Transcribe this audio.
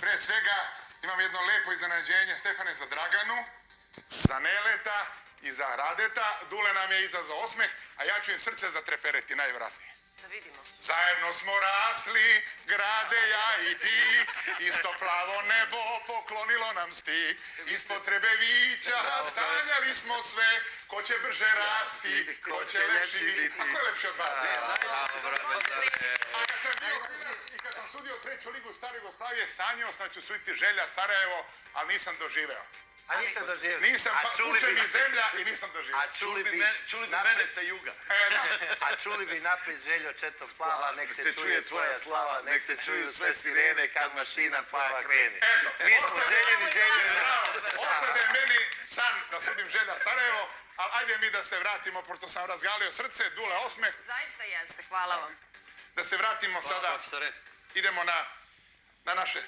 pre svega imam jedno lepo iznenađenje, Stefane, za Draganu, za Neleta i za Radeta. Dule nam je izazvao osmeh, a ja ću im srce zatrepereti, najvratnije. Da vidimo. Zajedno smo rasli, grade ja i ti, isto plavo nebo poklonilo nam stih. Ispod Trebevića sanjali smo sve, ko će brže rasti, ko će lepši biti. A ko je lepši od vas? A kad sam bio klinac i kad sam sudio treću ligu Stare Jugoslavije, sanjao sam ću suditi Želja Sarajevo, ali nisam doživeo. A niste doživjeli? Nisam, pa tuče mi zemlja i nisam doživeo. A čuli bi mene sa juga. A čuli bi naprijed Željo Četo plava, nek se čuje tvoja slava, nek se čuju sve sirene kad mašina plava krene. Mi smo željeni Željo. Ostade meni san da sudim Želja Sarajevo, ali ajde mi da se vratimo, pošto sam razgalio srce, Dule osmeh. Zaista jeste, hvala vam. Da se vratimo sada, idemo na naše